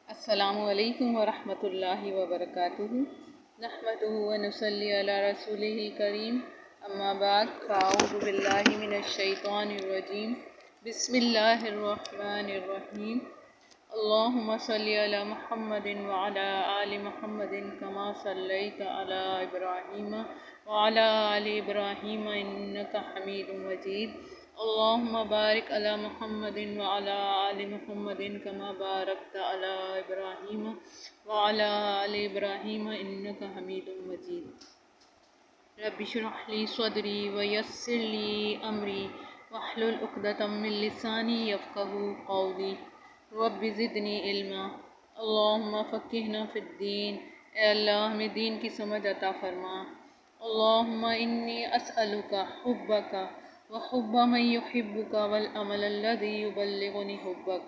السلام علیکم ورحمۃ اللہ وبرکاتہ۔ نحمدہ ونصلی علی رسولہ الکریم، اما بعد فاعوذ باللہ من الشیطان الرجیم، بسم اللہ الرحمن الرحیم۔ اللہم صلی علی محمد وعلی آل محمد کما صلیت علی ابراہیم وعلی آل ابراہیم انک حمید مجید۔ اللہم بارک علی محمد وعلی آل محمد کما بارکت علی ابراہیم وعلی آل ابراہیم انک حمید مجید۔ رب اشرح لی صدری ویسر لی امری واحلل عقدۃ من لسانی یفقہوا قولی۔ رب زدنی علما۔ اللہم فقہنا فی الدین، اے اللہ ہمیں دین کی سمجھ عطا فرما۔ اللہم انی اسألک حبک وحب من یحبک والعمل الذی یبلغنی حبک۔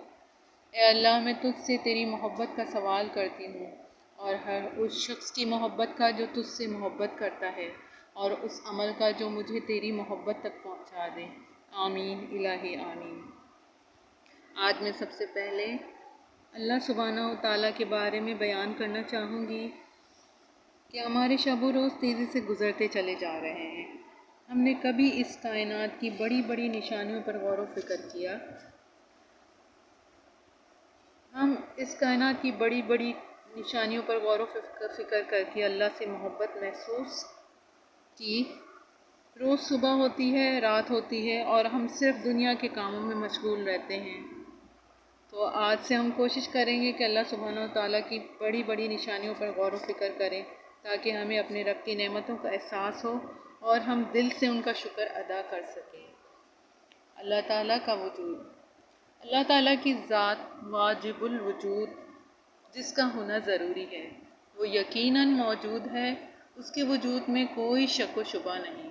اے اللہ میں تجھ سے تیری محبت کا سوال کرتی ہوں، اور ہر اس شخص کی محبت کا جو تجھ سے محبت کرتا ہے، اور اس عمل کا جو مجھے تیری محبت تک پہنچا دے۔ آمین الہی آمین۔ آج میں سب سے پہلے اللہ سبحانہ و تعالیٰ کے بارے میں بیان کرنا چاہوں گی کہ ہمارے شب و روز تیزی سے گزرتے چلے جا رہے ہیں۔ ہم نے کبھی اس کائنات کی بڑی بڑی نشانیوں پر غور و فکر کیا؟ ہم اس کائنات کی بڑی بڑی نشانیوں پر غور و فکر کر کے اللہ سے محبت محسوس کی؟ روز صبح ہوتی ہے، رات ہوتی ہے، اور ہم صرف دنیا کے کاموں میں مشغول رہتے ہیں۔ تو آج سے ہم کوشش کریں گے کہ اللہ سبحانہ و تعالیٰ کی بڑی بڑی نشانیوں پر غور و فکر کریں، تاکہ ہمیں اپنے رب کی نعمتوں کا احساس ہو اور ہم دل سے ان کا شکر ادا کر سکیں۔ اللہ تعالیٰ کا وجود۔ اللہ تعالیٰ کی ذات واجب الوجود، جس کا ہونا ضروری ہے، وہ یقیناً موجود ہے، اس کے وجود میں کوئی شک و شبہ نہیں۔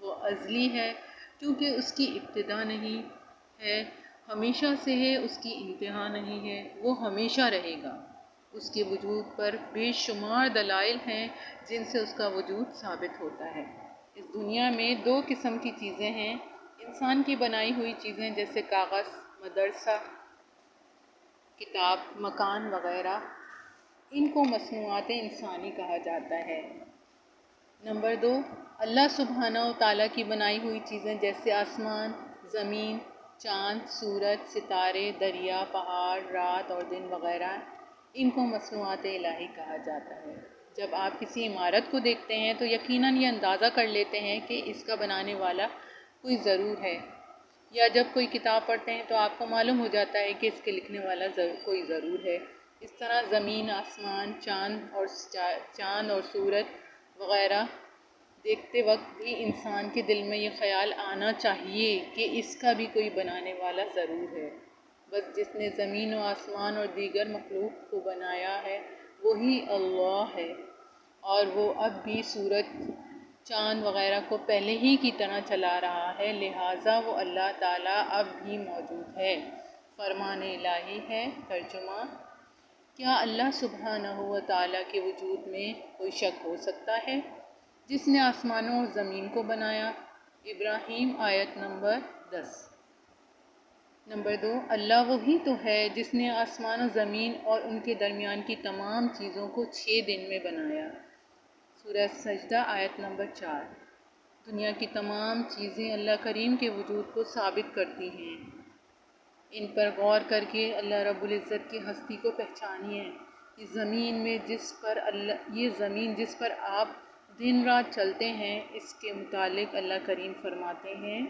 وہ ازلی ہے کیونکہ اس کی ابتدا نہیں ہے، ہمیشہ سے ہے، اس کی انتہا نہیں ہے، وہ ہمیشہ رہے گا۔ اس کے وجود پر بے شمار دلائل ہیں جن سے اس کا وجود ثابت ہوتا ہے۔ اس دنیا میں دو قسم کی چیزیں ہیں: انسان کی بنائی ہوئی چیزیں جیسے کاغذ، مدرسہ، کتاب، مکان وغیرہ، ان کو مصنوعات انسانی کہا جاتا ہے۔ نمبر دو، اللہ سبحانہ و تعالیٰ کی بنائی ہوئی چیزیں جیسے آسمان، زمین، چاند، سورج، ستارے، دریا، پہاڑ، رات اور دن وغیرہ، ان کو مصنوعات الہی کہا جاتا ہے۔ جب آپ کسی عمارت کو دیکھتے ہیں تو یقیناً یہ اندازہ کر لیتے ہیں کہ اس کا بنانے والا کوئی ضرور ہے، یا جب کوئی کتاب پڑھتے ہیں تو آپ کو معلوم ہو جاتا ہے کہ اس کے لکھنے والا کوئی ضرور ہے۔ اس طرح زمین، آسمان، چاند اور سورج وغیرہ دیکھتے وقت بھی انسان کے دل میں یہ خیال آنا چاہیے کہ اس کا بھی کوئی بنانے والا ضرور ہے۔ بس جس نے زمین و آسمان اور دیگر مخلوق کو بنایا ہے وہی اللہ ہے، اور وہ اب بھی سورج، چاند وغیرہ کو پہلے ہی کی طرح چلا رہا ہے، لہٰذا وہ اللہ تعالیٰ اب بھی موجود ہے۔ فرمان الہی ہے۔ ترجمہ: کیا اللہ سبحانہ و تعالیٰ کے وجود میں کوئی شک ہو سکتا ہے؟ جس نے آسمانوں اور زمین کو بنایا۔ ابراہیم آیت نمبر 10۔ نمبر دو، اللہ وہی تو ہے جس نے آسمان و زمین اور ان کے درمیان کی تمام چیزوں کو 6 دن میں بنایا۔ سورہ سجدہ آیت نمبر 4۔ دنیا کی تمام چیزیں اللہ کریم کے وجود کو ثابت کرتی ہیں۔ ان پر غور کر کے اللہ رب العزت کی ہستی کو پہچانیے۔ یہ زمین جس پر آپ دن رات چلتے ہیں، اس کے متعلق اللہ کریم فرماتے ہیں۔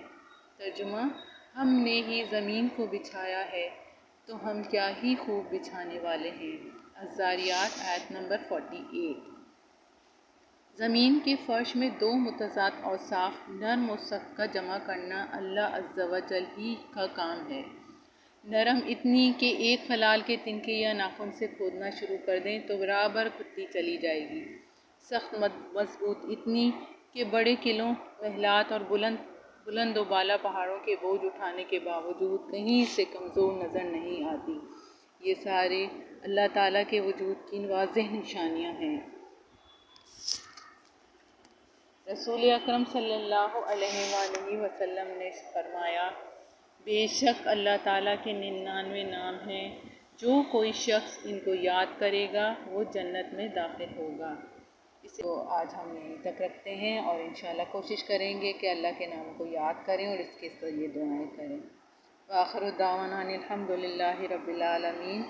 ترجمہ: ہم نے ہی زمین کو بچھایا ہے تو ہم کیا ہی خوب بچھانے والے ہیں۔ الذاریات آیت نمبر 48۔ زمین کے فرش میں دو متضاد اوصاف نرم و سخت کا جمع کرنا اللہ عز و جل ہی کا کام ہے۔ نرم اتنی کہ ایک خلال کے تنکے یا ناخن سے کھودنا شروع کر دیں تو برابر کھدتی چلی جائے گی۔ سخت مضبوط اتنی کہ بڑے قلعوں، محلات اور بلند و بالا پہاڑوں کے بوجھ اٹھانے کے باوجود کہیں سے کمزور نظر نہیں آتی۔ یہ سارے اللہ تعالیٰ کے وجود کی واضح نشانیاں ہیں۔ رسول اکرم صلی اللہ علیہ وآلہ وسلم نے فرمایا: بے شک اللہ تعالیٰ کے 99 نام ہیں جو کوئی شخص ان کو یاد کرے گا وہ جنت میں داخل ہوگا۔ اسے تو آج ہم یہیں تک رکھتے ہیں اور انشاءاللہ کوشش کریں گے کہ اللہ کے نام کو یاد کریں اور اس کے ذریعے دعائیں کریں۔ وآخر دعوانا ان الحمد للہ رب العالمین۔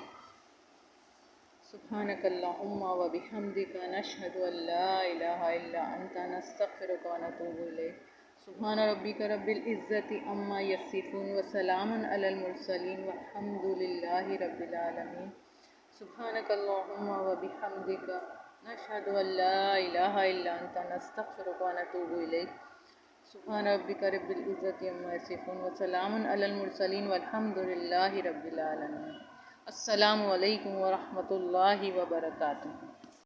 سبحانک اللہم و بحمدک نشہد ان لا الہ الا انت نستغفرک و نتوب الیک۔ سبحان ربک رب العزت عما یصفون وسلام علی المرسلین والحمد للہ رب العالمین۔ سبحانک اللہم و بحمدک نشہد ان لا الہ الا انت نستغفرک و نتوب الیک۔ سبحان ربک رب العزت عما یصفون وسلام علی المرسلین والحمد للہ رب العالمین۔ السلام علیکم ورحمۃ اللہ وبرکاتہ۔